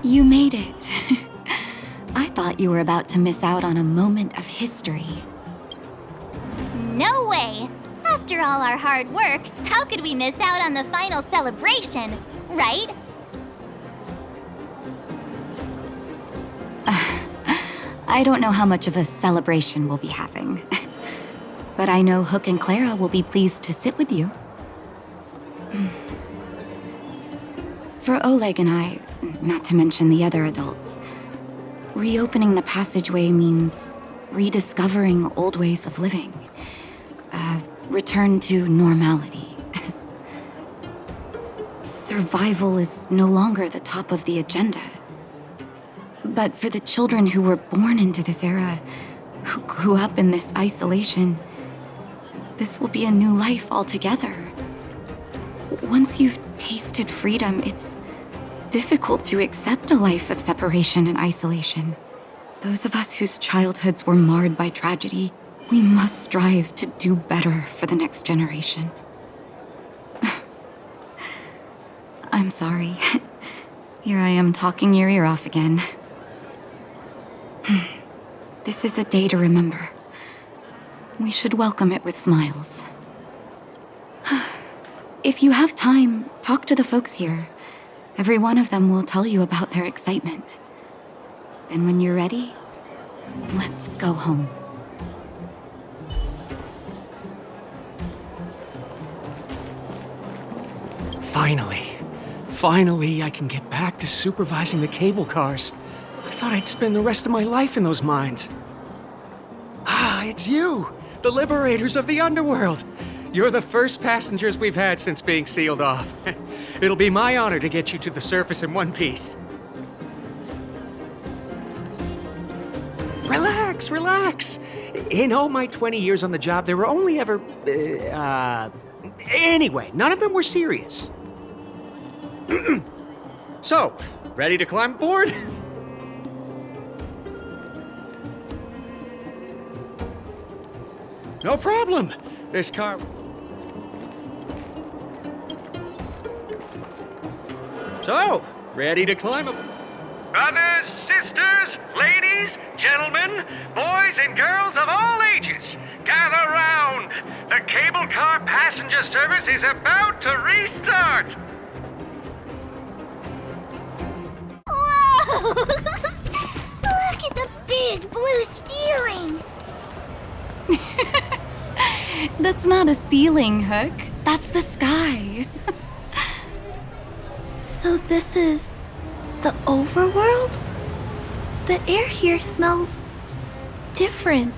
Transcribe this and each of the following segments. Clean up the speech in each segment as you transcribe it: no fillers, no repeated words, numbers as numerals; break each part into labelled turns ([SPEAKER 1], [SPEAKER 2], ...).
[SPEAKER 1] You made it. I thought you were about to miss out on a moment of history.
[SPEAKER 2] No way! After all our hard work, how could we miss out on the final celebration, right?
[SPEAKER 1] I don't know how much of a celebration we'll be having. But I know Hook and Clara will be pleased to sit with you. For Oleg and I, not to mention the other adults, reopening the passageway means rediscovering old ways of living. Return to normality. Survival is no longer the top of the agenda. But for the children who were born into this era, who grew up in this isolation, this will be a new life altogether. Once you've tasted freedom, it's difficult to accept a life of separation and isolation. Those of us whose childhoods were marred by tragedy, we must strive to do better for the next generation. I'm sorry. Here I am talking your ear off again. This is a day to remember. We should welcome it with smiles. If you have time, talk to the folks here. Every one of them will tell you about their excitement. Then when you're ready, let's go home.
[SPEAKER 3] Finally, I can get back to supervising the cable cars. I thought I'd spend the rest of my life in those mines. Ah, it's you, the liberators of the underworld. You're the first passengers we've had since being sealed off. It'll be my honor to get you to the surface in one piece. Relax. In all my 20 years on the job, there were only ever... Anyway, none of them were serious. So, ready to climb aboard? No problem. This car... So, ready to climb aboard? Brothers, sisters, ladies, gentlemen, boys and girls of all ages, gather round. The cable car passenger service is about to restart.
[SPEAKER 2] Whoa! Look at the big blue ceiling!
[SPEAKER 1] That's not a ceiling, Hook. That's the sky.
[SPEAKER 4] So this is the overworld? The air here smells different.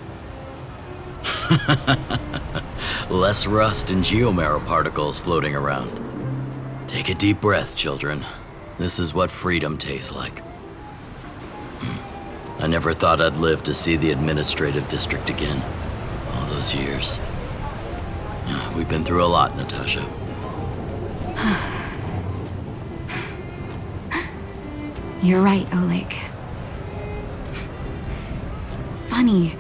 [SPEAKER 5] Less rust and geomarrow particles floating around. Take a deep breath, children. This is what freedom tastes like. I never thought I'd live to see the administrative district again. All those years. We've been through a lot, Natasha.
[SPEAKER 1] You're right, Oleg. It's funny.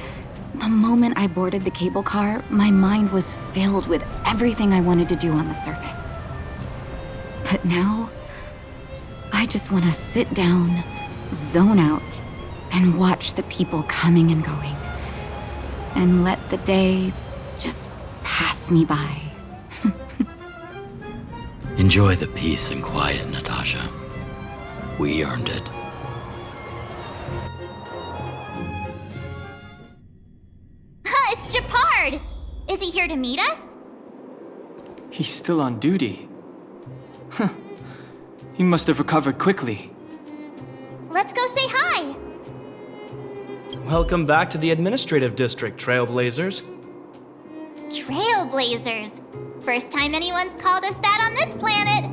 [SPEAKER 1] The moment I boarded the cable car, my mind was filled with everything I wanted to do on the surface. But now, I just want to sit down, zone out, and watch the people coming and going. And let the day just pass me by.
[SPEAKER 5] Enjoy the peace and quiet, Natasha. We earned it.
[SPEAKER 2] It's Japard! Is he here to meet us?
[SPEAKER 6] He's still on duty. Huh. He must have recovered quickly.
[SPEAKER 2] Let's go say hi!
[SPEAKER 7] Welcome back to the administrative district, Trailblazers.
[SPEAKER 2] Trailblazers. First time anyone's called us that on this planet.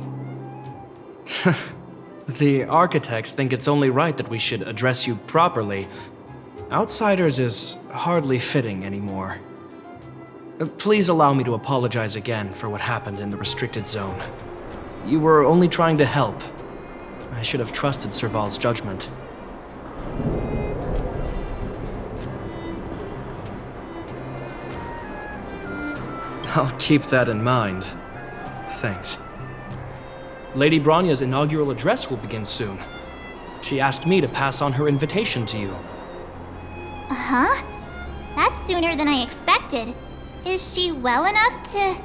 [SPEAKER 7] The architects think it's only right that we should address you properly. Outsiders is hardly fitting anymore. Please allow me to apologize again for what happened in the restricted zone. You were only trying to help. I should have trusted Serval's judgment. I'll keep that in mind. Thanks. Lady Branya's inaugural address will begin soon. She asked me to pass on her invitation to you.
[SPEAKER 2] Huh? That's sooner than I expected. Is she well enough to...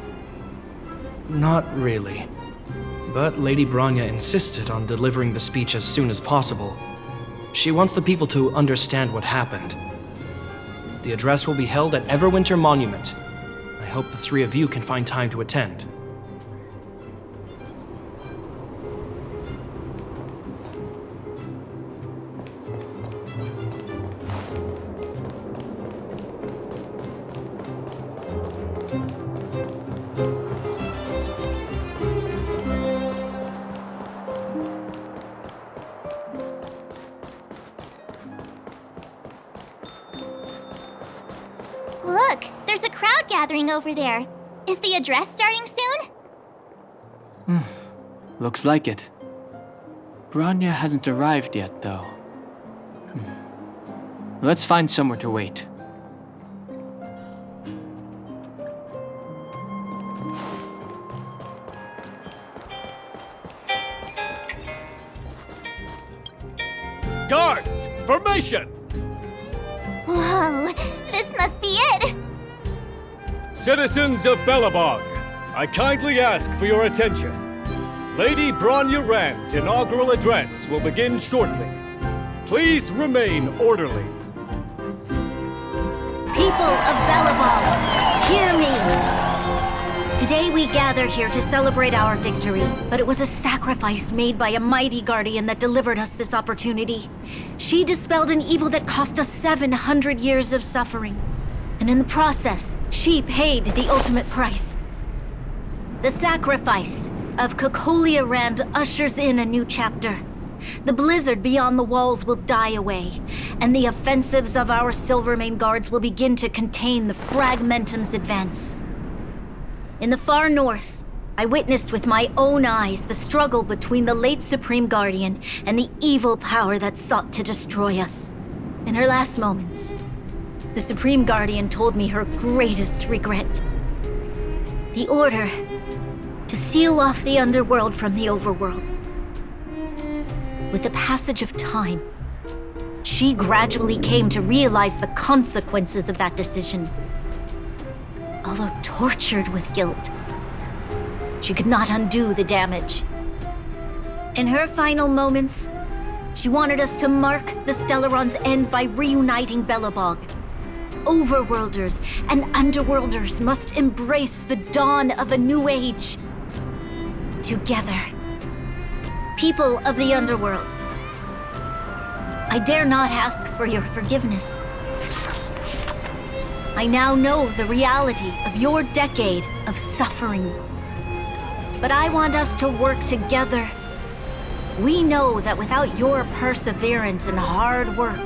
[SPEAKER 7] Not really. But Lady Bronya insisted on delivering the speech as soon as possible. She wants the people to understand what happened. The address will be held at Everwinter Monument. I hope the three of you can find time to attend.
[SPEAKER 2] Look, there's a crowd gathering over there. Is the address starting soon?
[SPEAKER 6] Looks like it. Bronya hasn't arrived yet, though. Let's find somewhere to wait.
[SPEAKER 8] Guards, formation!
[SPEAKER 2] Whoa, this must be it!
[SPEAKER 8] Citizens of Belobog, I kindly ask for your attention. Lady Bronya Rand's inaugural address will begin shortly. Please remain orderly.
[SPEAKER 9] People of Belobog, hear me! Today we gather here to celebrate our victory, but it was a sacrifice made by a mighty guardian that delivered us this opportunity. She dispelled an evil that cost us 700 years of suffering. And in the process, she paid the ultimate price. The sacrifice of Cocolia Rand ushers in a new chapter. The blizzard beyond the walls will die away, and the offensives of our Silvermane guards will begin to contain the Fragmentum's advance. In the far north, I witnessed with my own eyes the struggle between the late Supreme Guardian and the evil power that sought to destroy us. In her last moments, the Supreme Guardian told me her greatest regret. The order to seal off the underworld from the overworld. With the passage of time, she gradually came to realize the consequences of that decision. Although tortured with guilt, she could not undo the damage. In her final moments, she wanted us to mark the Stellaron's end by reuniting Belobog. Overworlders and Underworlders must embrace the dawn of a new age. Together. People of the Underworld, I dare not ask for your forgiveness. I now know the reality of your decade of suffering. But I want us to work together. We know that without your perseverance and hard work,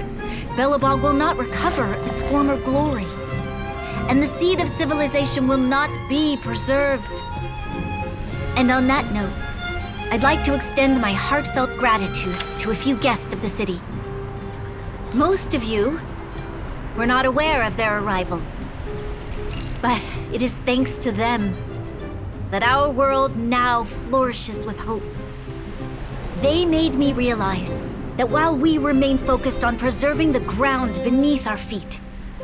[SPEAKER 9] Belobog will not recover its former glory. And the seed of civilization will not be preserved. And on that note, I'd like to extend my heartfelt gratitude to a few guests of the city. Most of you were not aware of their arrival. But it is thanks to them that our world now flourishes with hope. They made me realize that while we remain focused on preserving the ground beneath our feet,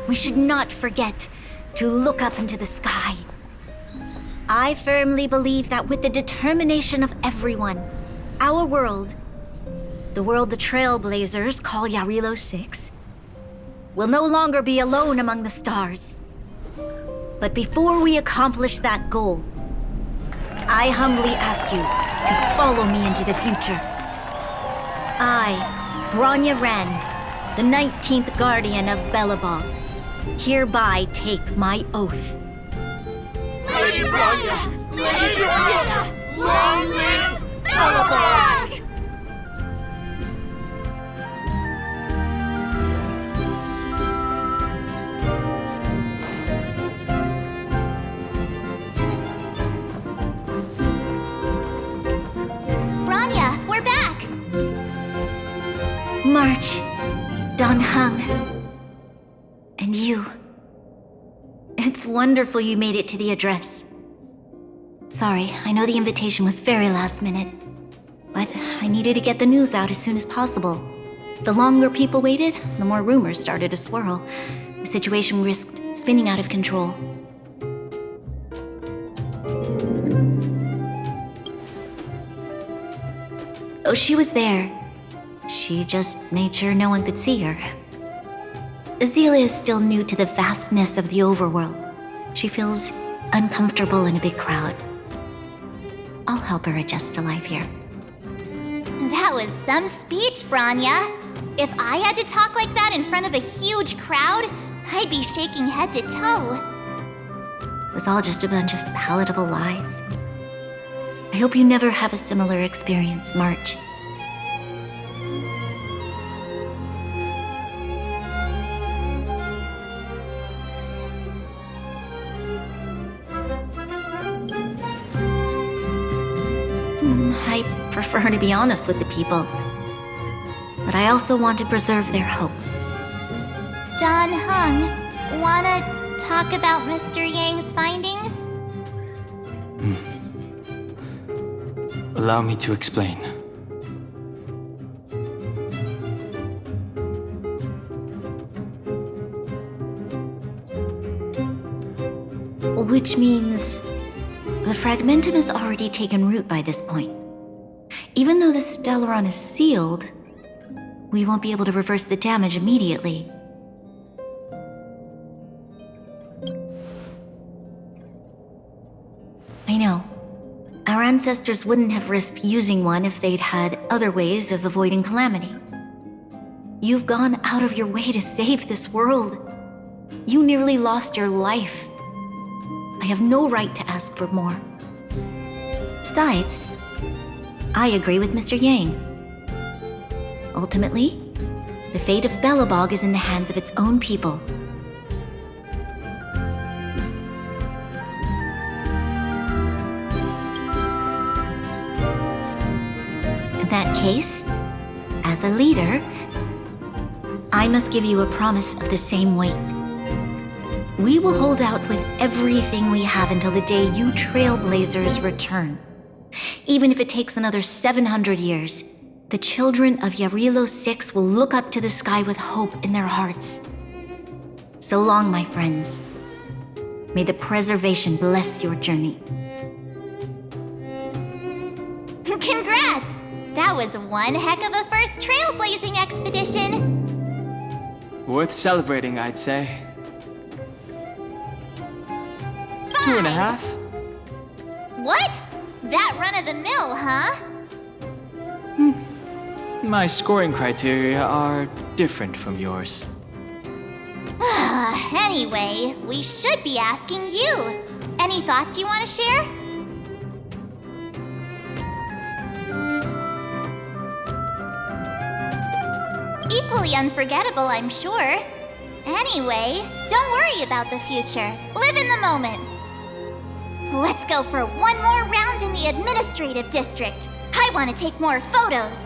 [SPEAKER 9] we should not forget to look up into the sky. I firmly believe that with the determination of everyone, our world, the world the Trailblazers call Yarilo 6, will no longer be alone among the stars. But before we accomplish that goal, I humbly ask you to follow me into the future. I, Bronya Rand, the 19th Guardian of Belobog, hereby take my oath.
[SPEAKER 10] Lady Bronya! Lady Bronya! Long live Belobog!
[SPEAKER 2] Bronya, we're back!
[SPEAKER 9] March, Don Hung, and you. It's wonderful you made it to the address. Sorry, I know the invitation was very last minute. But I needed to get the news out as soon as possible. The longer people waited, the more rumors started to swirl. The situation risked spinning out of control. Oh, she was there. She just made sure no one could see her. Azalea is still new to the vastness of the overworld. She feels uncomfortable in a big crowd. I'll help her adjust to life here.
[SPEAKER 2] That was some speech, Branya. If I had to talk like that in front of a huge crowd, I'd be shaking head to toe.
[SPEAKER 9] It was all just a bunch of palatable lies. I hope you never have a similar experience, March. I prefer to be honest with the people. But I also want to preserve their hope.
[SPEAKER 2] Don Hung, wanna talk about Mr. Yang's findings?
[SPEAKER 6] Allow me to explain.
[SPEAKER 9] Which means the fragmentum has already taken root by this point. Even though the Stellaron is sealed, we won't be able to reverse the damage immediately. I know. Our ancestors wouldn't have risked using one if they'd had other ways of avoiding calamity. You've gone out of your way to save this world. You nearly lost your life. I have no right to ask for more. Besides, I agree with Mr. Yang. Ultimately, the fate of Belobog is in the hands of its own people. In that case, as a leader, I must give you a promise of the same weight. We will hold out with everything we have until the day you Trailblazers return. Even if it takes another 700 years, the children of Yarilo 6 will look up to the sky with hope in their hearts. So long, my friends. May the preservation bless your journey.
[SPEAKER 2] Congrats! That was one heck of a first trailblazing expedition!
[SPEAKER 6] Worth celebrating, I'd say.
[SPEAKER 2] 5.
[SPEAKER 6] 2.5?
[SPEAKER 2] What? That run-of-the-mill, huh?
[SPEAKER 6] My scoring criteria are different from yours.
[SPEAKER 2] Anyway, we should be asking you. Any thoughts you want to share? Equally unforgettable, I'm sure. Anyway, don't worry about the future. Live in the moment. Let's go for one more round in the administrative district. I want to take more photos.